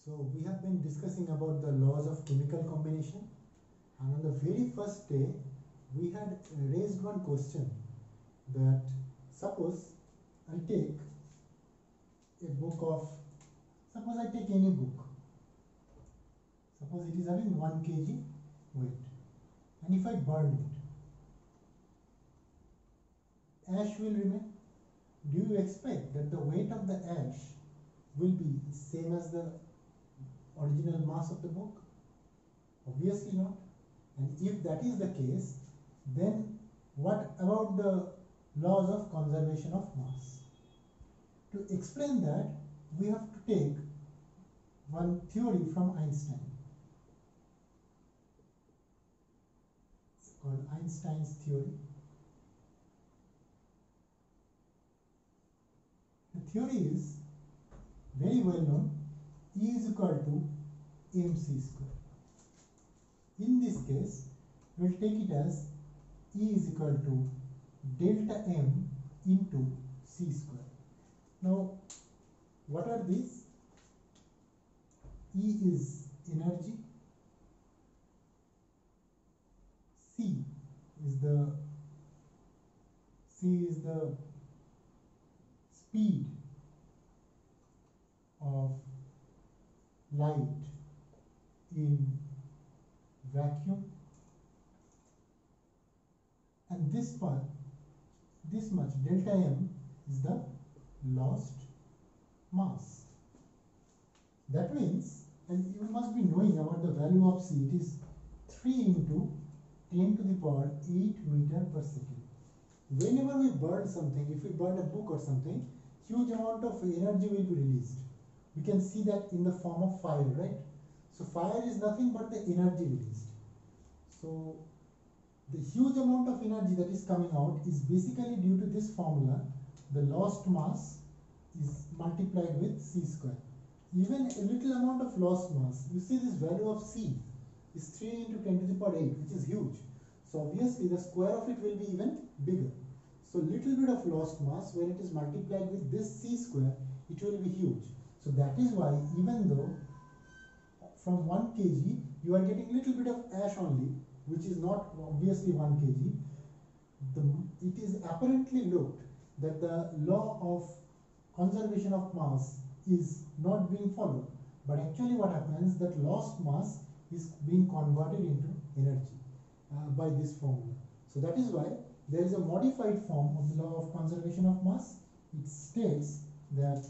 So we have been discussing about the laws of chemical combination, and on the very first day we had raised one question that suppose I take a book of, suppose I take any book, suppose it is having 1 kg weight, and if I burn it, ash will remain. Do you expect that the weight of the ash will be same as the original mass of the book? Obviously not. And if that is the case, then what about the laws of conservation of mass? To explain that, we have to take one theory from Einstein. It's called Einstein's theory. The theory is very well known. E is equal to mc square. In this case, we'll take it as E is equal to delta m into c square. Now, what are these? E is energy, C is the speed of light in vacuum, and this much delta m is the lost mass. That means, and you must be knowing about the value of C, it is 3 into 10 to the power 8 meter per second. Whenever we burn something, if we burn a book or something, huge amount of energy will be released. We can see that in the form of fire, right? So fire is nothing but the energy released. So the huge amount of energy that is coming out is basically due to this formula. The lost mass is multiplied with c square. Even a little amount of lost mass, you see this value of C is 3 into 10 to the power 8, which is huge. So obviously the square of it will be even bigger. So little bit of lost mass, when it is multiplied with this C square, it will be huge. So that is why even though from 1 kg you are getting little bit of ash only, which is not obviously 1 kg, it is apparently looked that the law of conservation of mass is not being followed, but actually what happens, that lost mass is being converted into energy by this formula. So that is why there is a modified form of the law of conservation of mass. It states that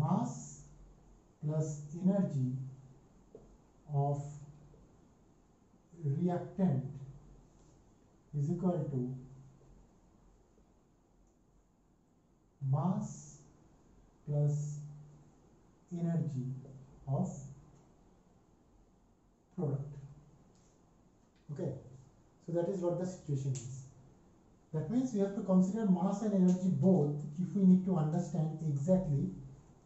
mass plus energy of reactant is equal to mass plus energy of product. Okay, so that is what the situation is. That means we have to consider mass and energy both if we need to understand exactly.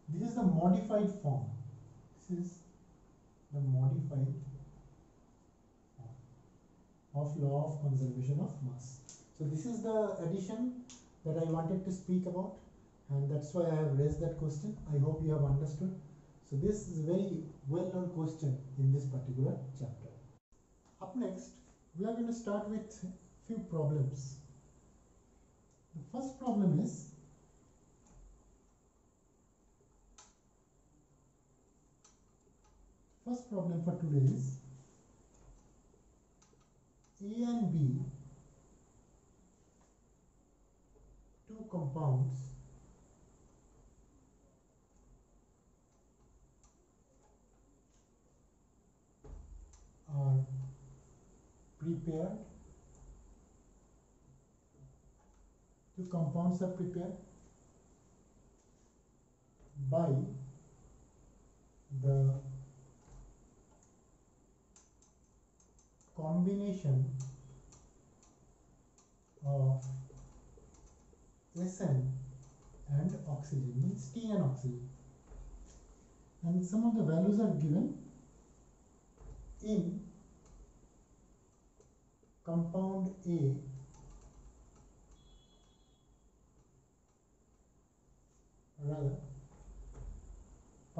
This is the modified form. This is the modified form of law of conservation of mass. So this is the addition that I wanted to speak about, and that's why I have raised that question. I hope you have understood. So this is a very well-known question in this particular chapter. Up next, we are going to start with few problems. The first problem is, first problem for today is A and B, two compounds are prepared. Two compounds are prepared by the combination of SN and oxygen, means T and oxygen, and some of the values are given in compound A. Rather,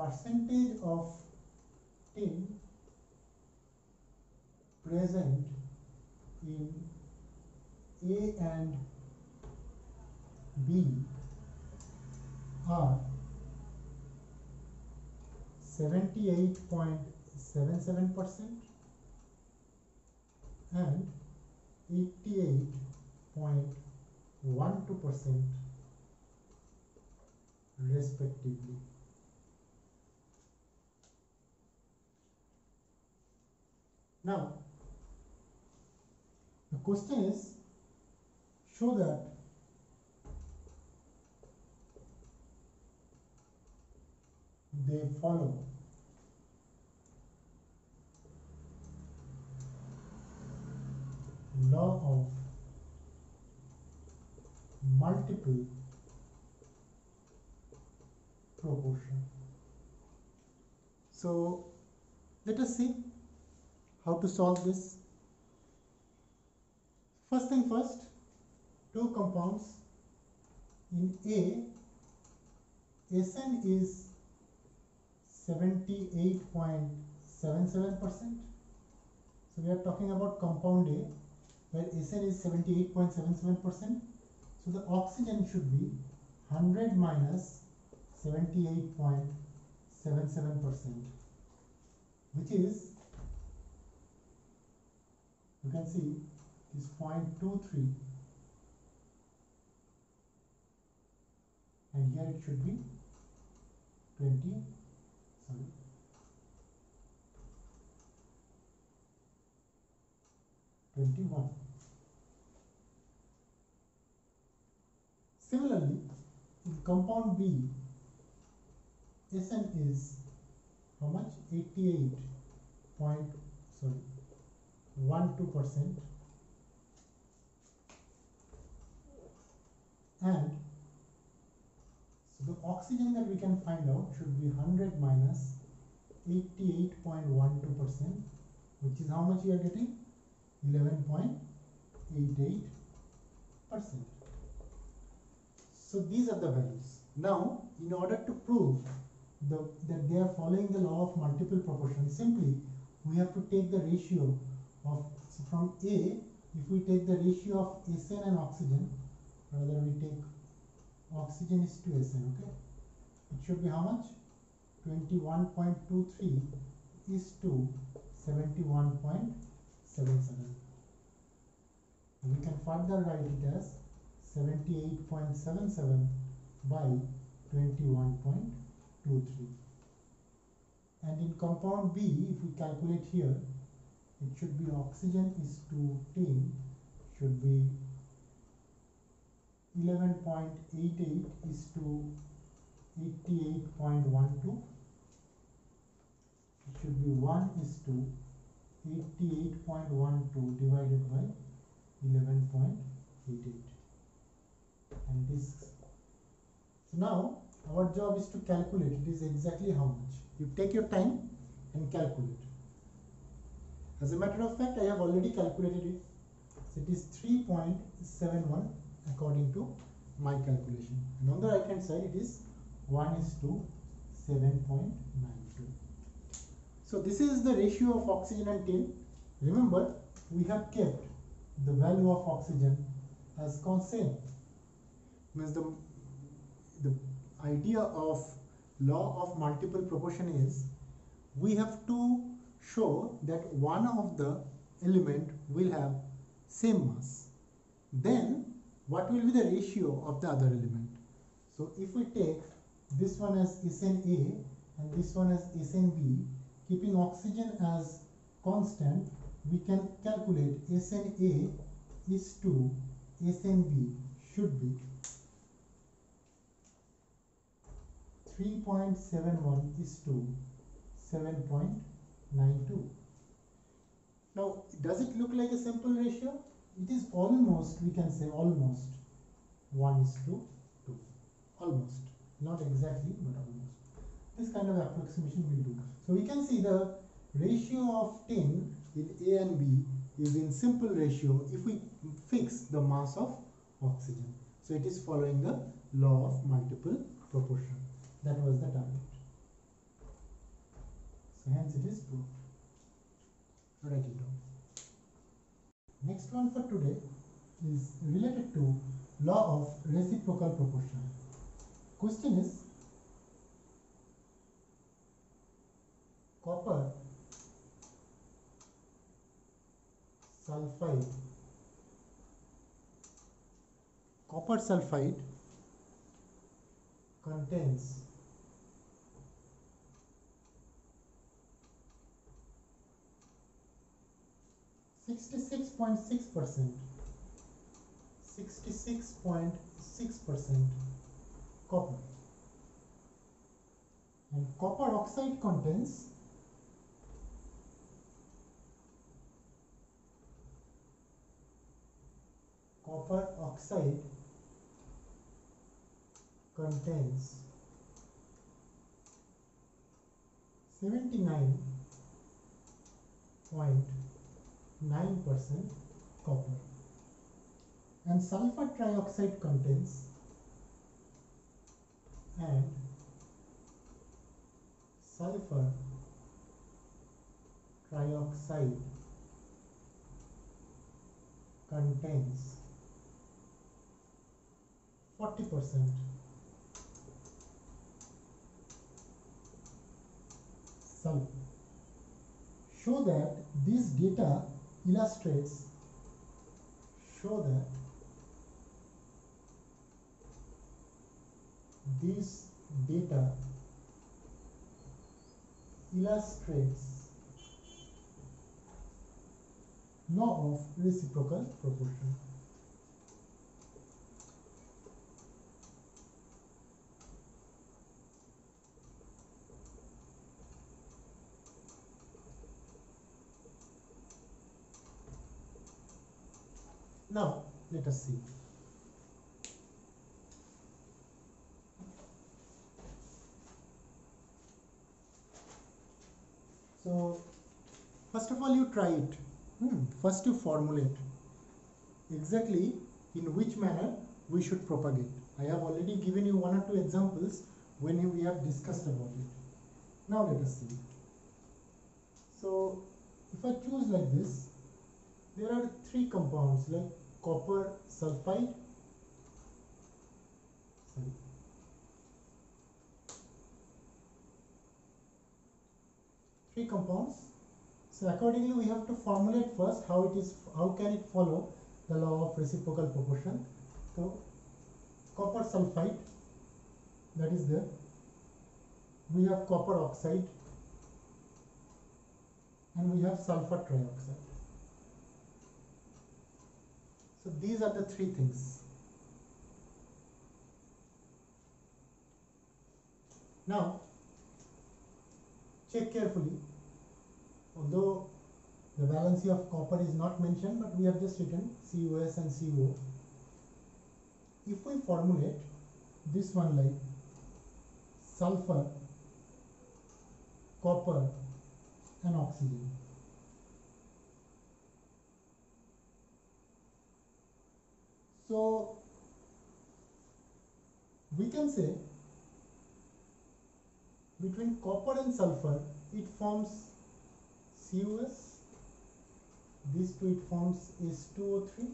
percentage of tin present in A and B are 78.77% and 88.12% respectively. Now, the question is, show that they follow law of multiple proportion. So let us see how to solve this. First thing first, two compounds. In A, Sn is 78.77%. So we are talking about compound A where Sn is 78.77%. So the oxygen should be 100 minus 78.77%, which is, you can see, is 0.23, and here it should be 21. Similarly, in compound B, Sn is how much? 88.12%, and so the oxygen that we can find out should be 100 minus 88.12%, which is how much we are getting? 11.88%. So these are the values. Now, in order to prove that they are following the law of multiple proportion, simply we have to take the ratio of, so from A, if we take the ratio of Sn and oxygen, rather we take oxygen is to Sn, okay? It should be how much? 21.23 is to 71.77. We can further write it as 78.77 by 21.23. And in compound B, if we calculate here, it should be oxygen is to tin should be 11.88 is to 88.12. It should be 1 is to 88.12 divided by 11.88. And this, so now our job is to calculate it is exactly how much. You take your time and calculate. As a matter of fact, I have already calculated it. So it is 3.71 according to my calculation. And on the right hand side it is 1 is to 7.92. So this is the ratio of oxygen and tin. Remember, we have kept the value of oxygen as constant. Means the idea of law of multiple proportion is we have to show that one of the element will have same mass. Then what will be the ratio of the other element? So if we take this one as Sn A and this one as Sn B, keeping oxygen as constant, we can calculate Sn A is to Sn B should be 3.71 is to 7.92. Now, does it look like a simple ratio? It is almost, we can say almost 1 is to 2. Almost. Not exactly, but almost. This kind of approximation we do. So we can see the ratio of tin in A and B is in simple ratio if we fix the mass of oxygen. So it is following the law of multiple proportion. That was the target. So hence it is proved. Write it down. Next one for today is related to law of reciprocal proportion. Question is, copper sulfide contains 66.6% copper, and copper oxide contains 79.9% copper, and sulfur trioxide contains 40%. So, show that this data illustrates law of reciprocal proportion. Now let us see. So first of all, you try it. First you formulate exactly in which manner we should propagate. I have already given you one or two examples when we have discussed about it. Now let us see. So if I choose like this, there are three compounds like copper sulfide, three compounds. So accordingly we have to formulate first how can it follow the law of reciprocal proportion. So copper sulfide, that is there. We have copper oxide and we have sulfur trioxide. So these are the three things. Now check carefully. Although the valency of copper is not mentioned, but we have just written COS and CO. If we formulate this one like sulfur, copper and oxygen, so we can say between copper and sulfur it forms COS, these two it forms H2O3,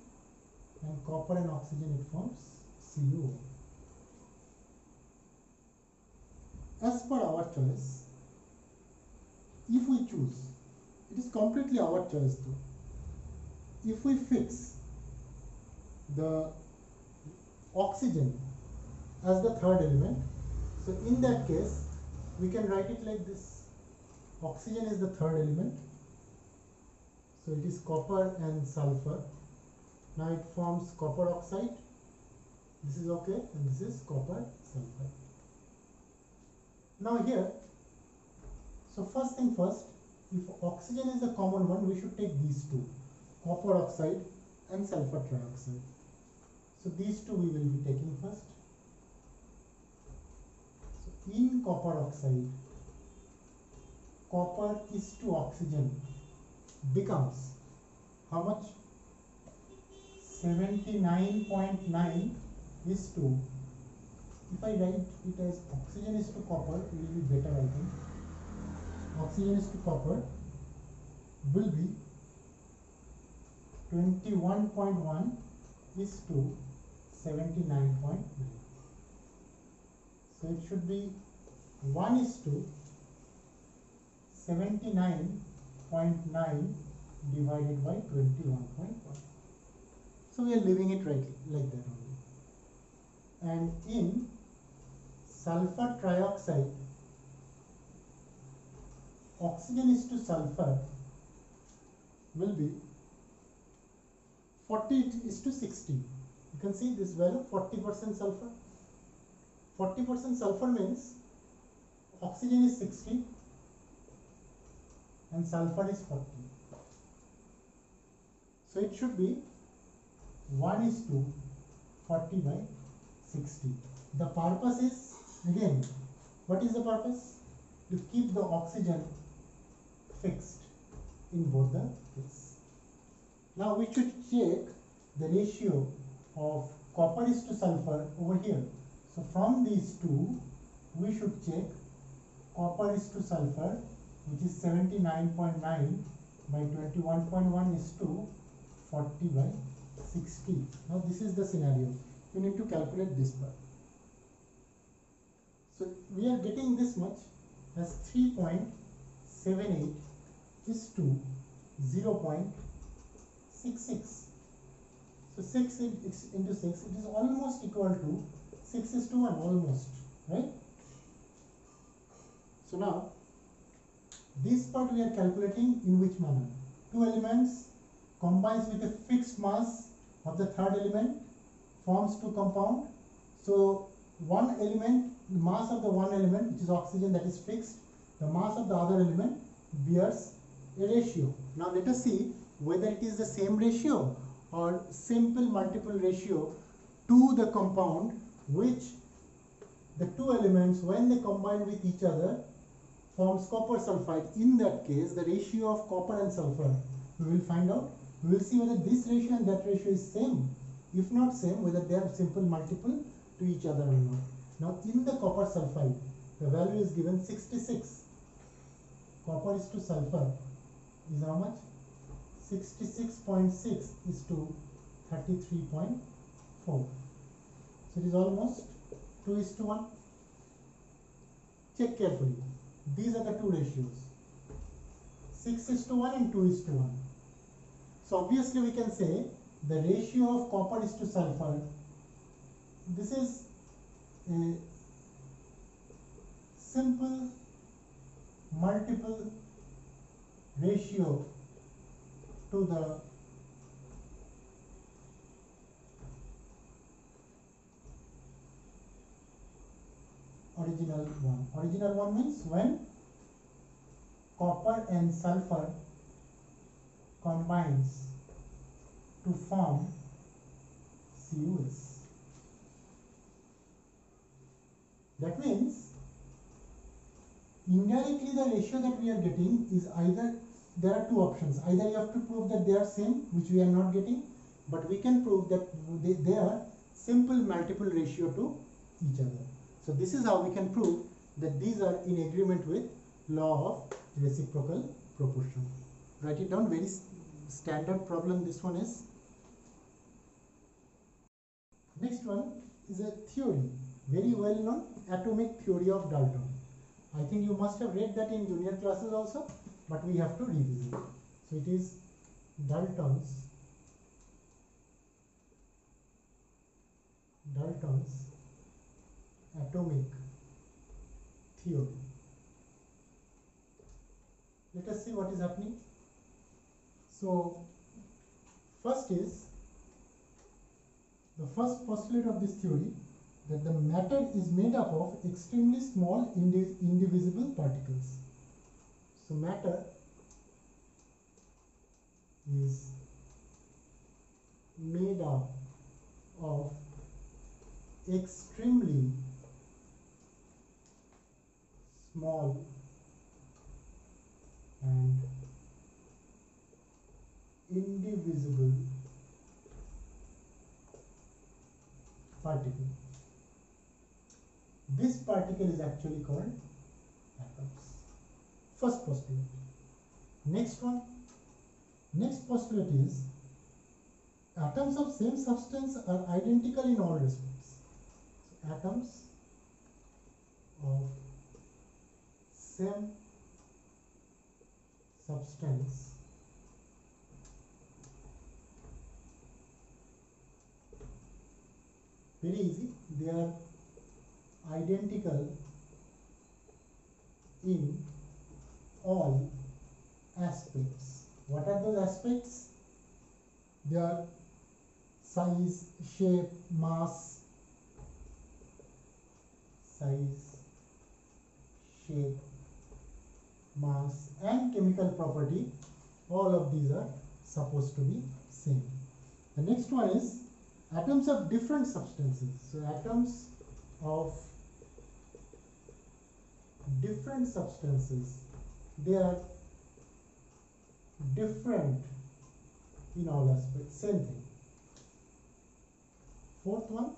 and copper and oxygen it forms CuO. As per our choice, if we choose, it is completely our choice though, if we fix the oxygen as the third element, so in that case we can write it like this: oxygen is the third element, so it is copper and sulfur. Now it forms copper oxide, this is okay, and this is copper sulfide. Now here, so first thing first, if oxygen is the common one, we should take these two, copper oxide and sulfur trioxide. So these two we will be taking first. So in copper oxide, copper is to oxygen becomes how much? 79.9 is to, if I write it as oxygen is to copper, it will be better I think. oxygen is to copper will be 21.1 is to 79.9. So it should be 1 is to 79.9 divided by 21.1. So we are leaving it right like that only. And in sulfur trioxide, oxygen is to sulfur will be 40 is to 60. You can see this value 40% sulfur. 40% sulfur means oxygen is 60 and sulfur is 40. So it should be 1 is to 40 by 60. The purpose is, again, what is the purpose? To keep the oxygen fixed in both the cases. Now we should check the ratio of copper is to sulfur over here. So from these two, we should check copper is to sulfur, which is 79.9 by 21.1 is to 40 by 60. Now this is the scenario. You need to calculate this part. So we are getting this much as 3.78 is to 0.66. So 6 into 6, it is almost equal to 6 is to 1, almost, right? So now, this part we are calculating in which manner? Two elements combines with a fixed mass of the third element, forms two compound. So one element, the mass of the one element, which is oxygen, that is fixed. The mass of the other element bears a ratio. Now let us see whether it is the same ratio or simple multiple ratio to the compound, which the two elements, when they combine with each other, forms copper sulfide. In that case, the ratio of copper and sulfur, we will find out. We will see whether this ratio and that ratio is same. If not same, whether they are simple multiple to each other or not. Now in the copper sulfide, the value is given 66. Copper is to sulfur is how much? 66.6 is to 33.4. So it is almost 2 is to 1. Check carefully. These are the two ratios. 6 is to 1 and 2 is to 1. So obviously we can say the ratio of copper is to sulfur. This is a simple multiple ratio to the original one. Original one means when copper and sulfur combines to form CuS. That means indirectly the ratio that we are getting is either, there are two options. Either you have to prove that they are same, which we are not getting, but we can prove that they are simple multiple ratio to each other. So this is how we can prove that these are in agreement with law of reciprocal proportion. Write it down, very standard problem this one is. Next one is a theory, very well known, atomic theory of Dalton. I think you must have read that in junior classes also, but we have to revisit. So it is Dalton's atomic theory. Let us see what is happening. So first is the first postulate of this theory, that the matter is made up of extremely small indivisible particles. So matter is made up of extremely small and indivisible particle. This particle is actually called atoms. First postulate. Next one. Next postulate is atoms of same substance are identical in all respects. So atoms of same substance very easy, they are identical in all aspects. What are those aspects? They are size, shape, mass, size, shape, mass and chemical property. All of these are supposed to be same. The next one is atoms of different substances. So atoms of different substances, they are different in all aspects. Same thing. Fourth one,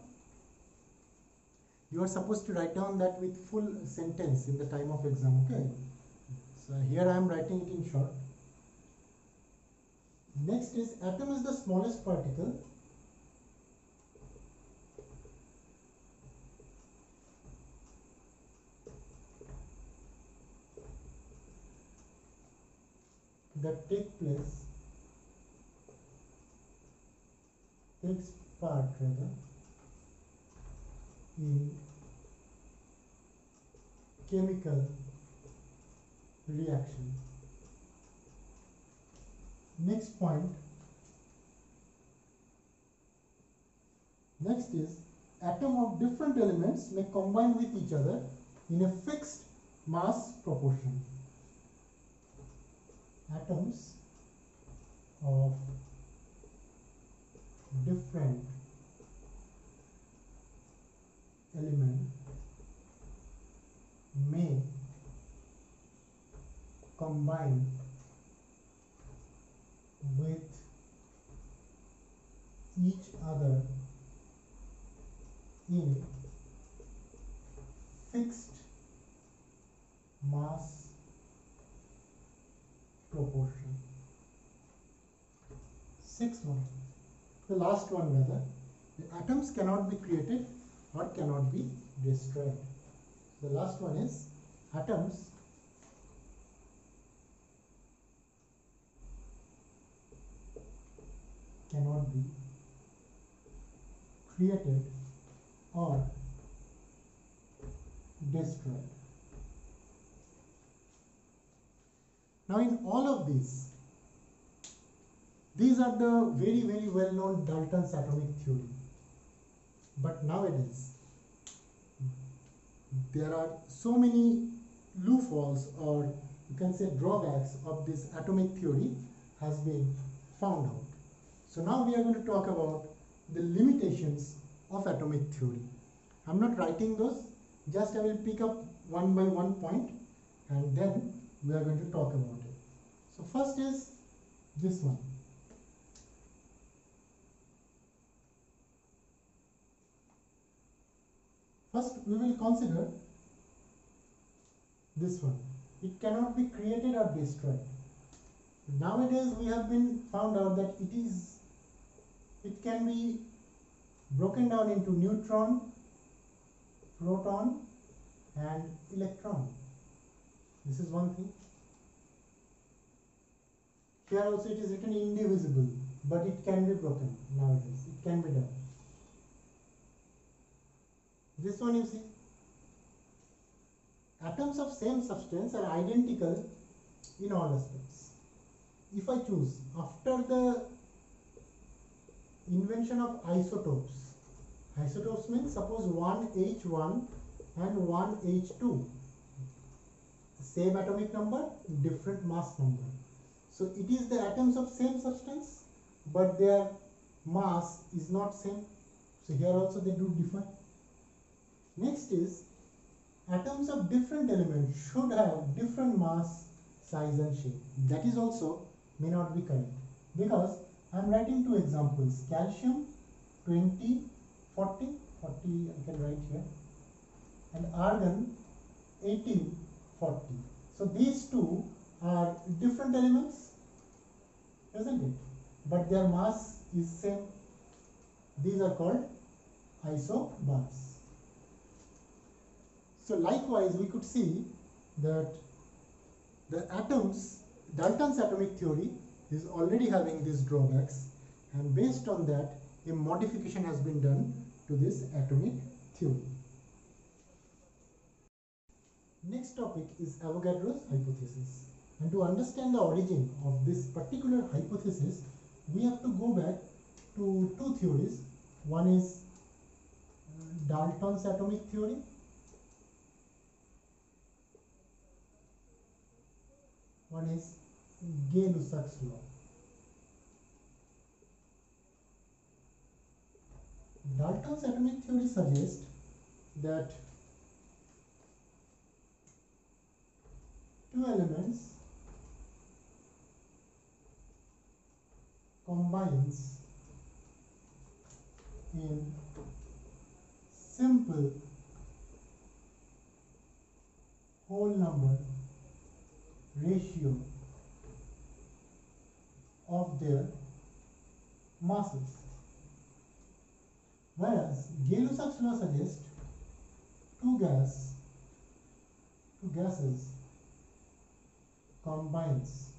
you are supposed to write down that with full sentence in the time of exam, okay? So here I am writing it in short. Next is atom is the smallest particle that takes part in chemical reaction. Next point. Next is atom of different elements may combine with each other in a fixed mass proportion. Atoms of different element may combine with each other in fixed mass proportion. Sixth one, the last one rather, the atoms cannot be created or cannot be destroyed. The last one is atoms cannot be created or destroyed. Now in all of these are the very well known Dalton's atomic theory. But nowadays there are so many loopholes, or you can say drawbacks, of this atomic theory has been found out. So now we are going to talk about the limitations of atomic theory. I am not writing those, just I will pick up one by one point and then we are going to talk about it. So first is this one. First we will consider this one. It cannot be created or destroyed. Nowadays we have been found out that it can be broken down into neutron, proton and electron. This is one thing. Here also it is written indivisible, but it can be broken nowadays. It can be done. This one you see. Atoms of same substance are identical in all aspects. If I choose after the invention of isotopes, isotopes means suppose one H1 and one H2, same atomic number, different mass number. So it is the atoms of same substance, but their mass is not same. So here also they do differ. Next is atoms of different elements should have different mass, size and shape. That is also may not be correct, because I am writing two examples. Calcium 20, 40 I can write here, and argon 18, 40. So these two are different elements, isn't it? But their mass is same. These are called isobars. So likewise, we could see that the atoms, Dalton's atomic theory is already having these drawbacks, and based on that, a modification has been done to this atomic theory. Next topic is Avogadro's hypothesis. And to understand the origin of this particular hypothesis, we have to go back to two theories. One is Dalton's atomic theory, one is Gay-Lussac's law. Dalton's atomic theory suggests that two elements combines in simple whole number ratio of their masses, whereas Gay-Lussac's law suggests two gases combines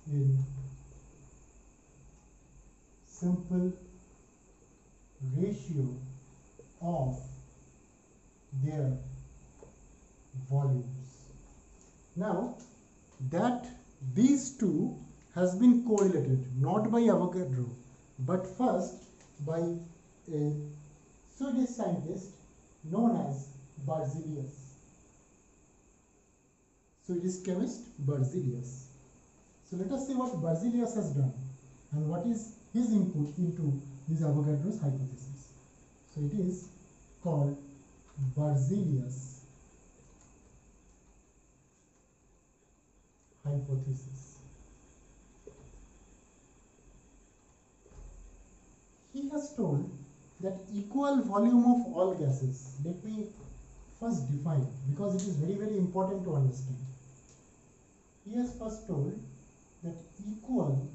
in simple ratio of their volumes. Now that these two has been correlated not by Avogadro but first by a Swedish scientist known as Berzelius. Swedish chemist Berzelius. So let us see what Berzelius has done and what is his input into this Avogadro's hypothesis. So it is called Berzelius hypothesis. He has told that equal volume of all gases. Let me first define, because it is very, very important to understand. He has first told that equal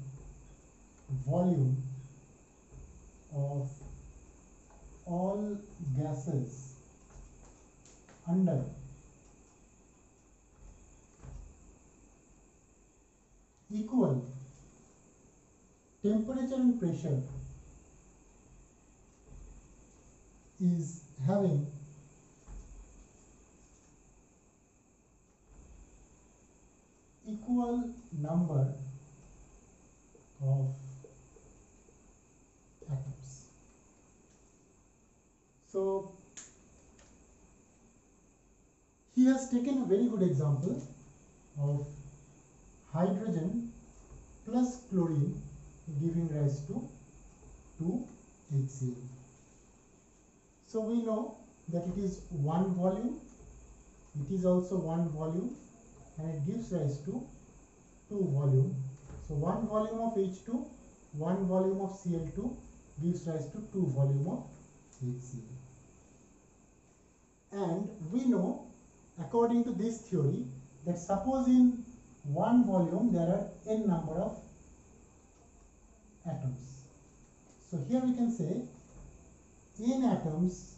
volume of all gases under equal temperature and pressure is having equal number of atoms. So he has taken a very good example of hydrogen plus chlorine giving rise to 2HCl. So we know that it is one volume, it is also one volume, and it gives rise to two volume. So one volume of H2, one volume of Cl2 gives rise to two volume of HCl. And we know, according to this theory, that suppose in one volume there are n number of atoms. So here we can say n atoms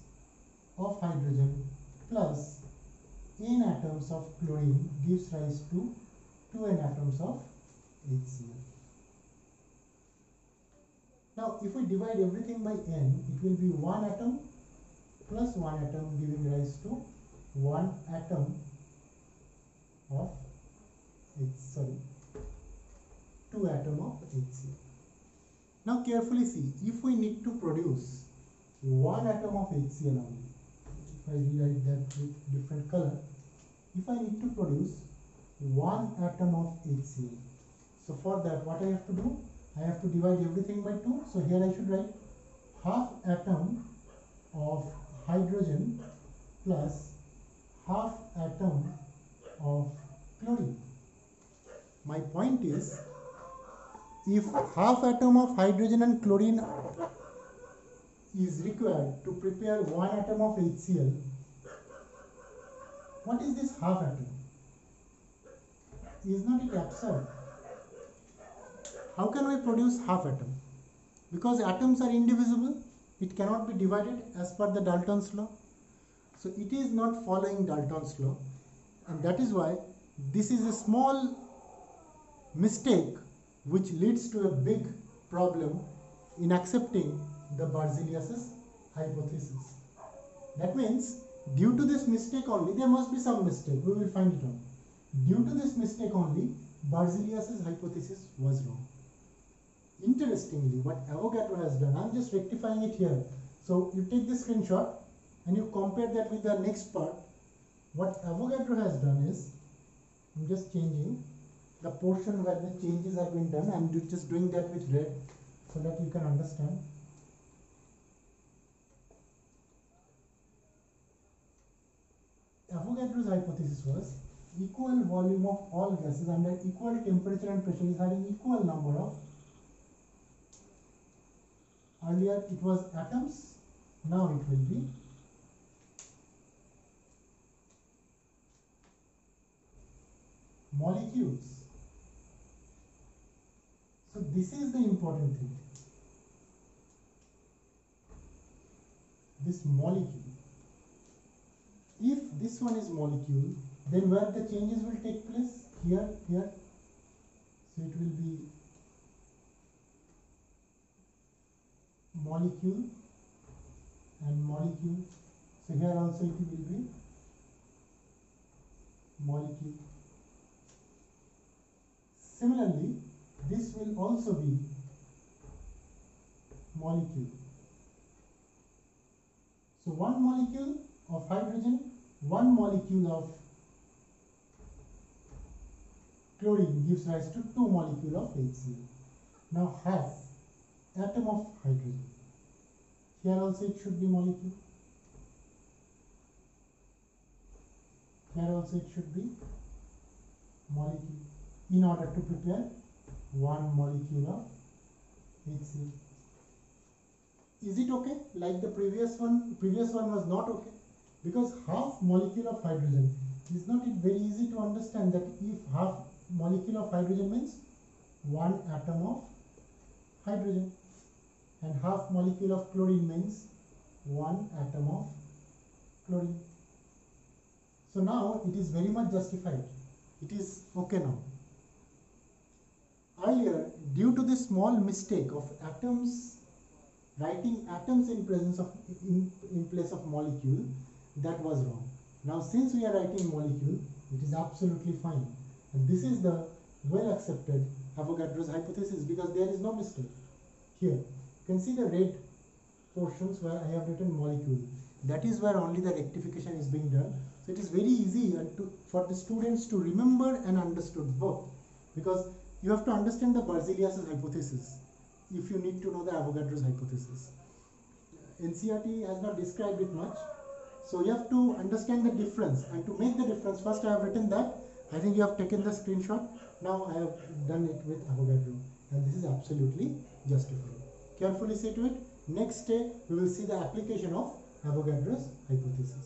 of hydrogen plus n atoms of chlorine gives rise to 2n atoms of HCl. Now if we divide everything by n, it will be 1 atom plus 1 atom giving rise to 1 atom of 2 atom of HCl. Now carefully see, if we need to produce 1 atom of HCl only, if I rewrite that with different color, if I need to produce 1 atom of HCl, so for that what I have to do? I have to divide everything by 2. So here I should write half atom of hydrogen plus half atom of chlorine. My point is, if half atom of hydrogen and chlorine is required to prepare 1 atom of HCl, what is this half atom? Is not it absurd? How can we produce half atom? Because atoms are indivisible, it cannot be divided as per the Dalton's law. So it is not following Dalton's law, and that is why this is a small mistake which leads to a big problem in accepting the Berzelius's hypothesis. That means due to this mistake only, there must be some mistake, we will find it out. Due to this mistake only, Berzelius's hypothesis was wrong. Interestingly, what Avogadro has done, I am just rectifying it here. So you take the screenshot and you compare that with the next part. What Avogadro has done is, I am just changing the portion where the changes have been done. I am just doing that with red so that you can understand. Avogadro's hypothesis was equal volume of all gases under equal temperature and pressure is having equal number of, earlier it was atoms, now it will be molecules. So this is the important thing. This molecule. If this one is molecule, then where the changes will take place? Here, here. So it will be molecule and molecule. So here also it will be molecule. Similarly, this will also be molecule. So one molecule of hydrogen, one molecule of chlorine gives rise to two molecules of HCl. Now half atom of hydrogen. Here also it should be molecule. Here also it should be molecule in order to prepare one molecule of HCl. Is it okay? Like the previous one was not okay, because half molecule of hydrogen, is not it very easy to understand that if half molecule of hydrogen means one atom of hydrogen, and half molecule of chlorine means one atom of chlorine. So now it is very much justified. It is okay now. Earlier, due to this small mistake of atoms, writing atoms in presence of in place of molecule, that was wrong. Now since we are writing molecule, it is absolutely fine. And this is the well accepted Avogadro's hypothesis, because there is no mistake. Here, you can see the red portions where I have written molecule. That is where only the rectification is being done. So it is very easy for the students to remember and understood both, because you have to understand the Berzelius's hypothesis if you need to know the Avogadro's hypothesis. NCERT has not described it much, so you have to understand the difference, and to make the difference, first I have written that. I think you have taken the screenshot. Now I have done it with Avogadro, and this is absolutely justified. Carefully see to it. Next day we will see the application of Avogadro's hypothesis.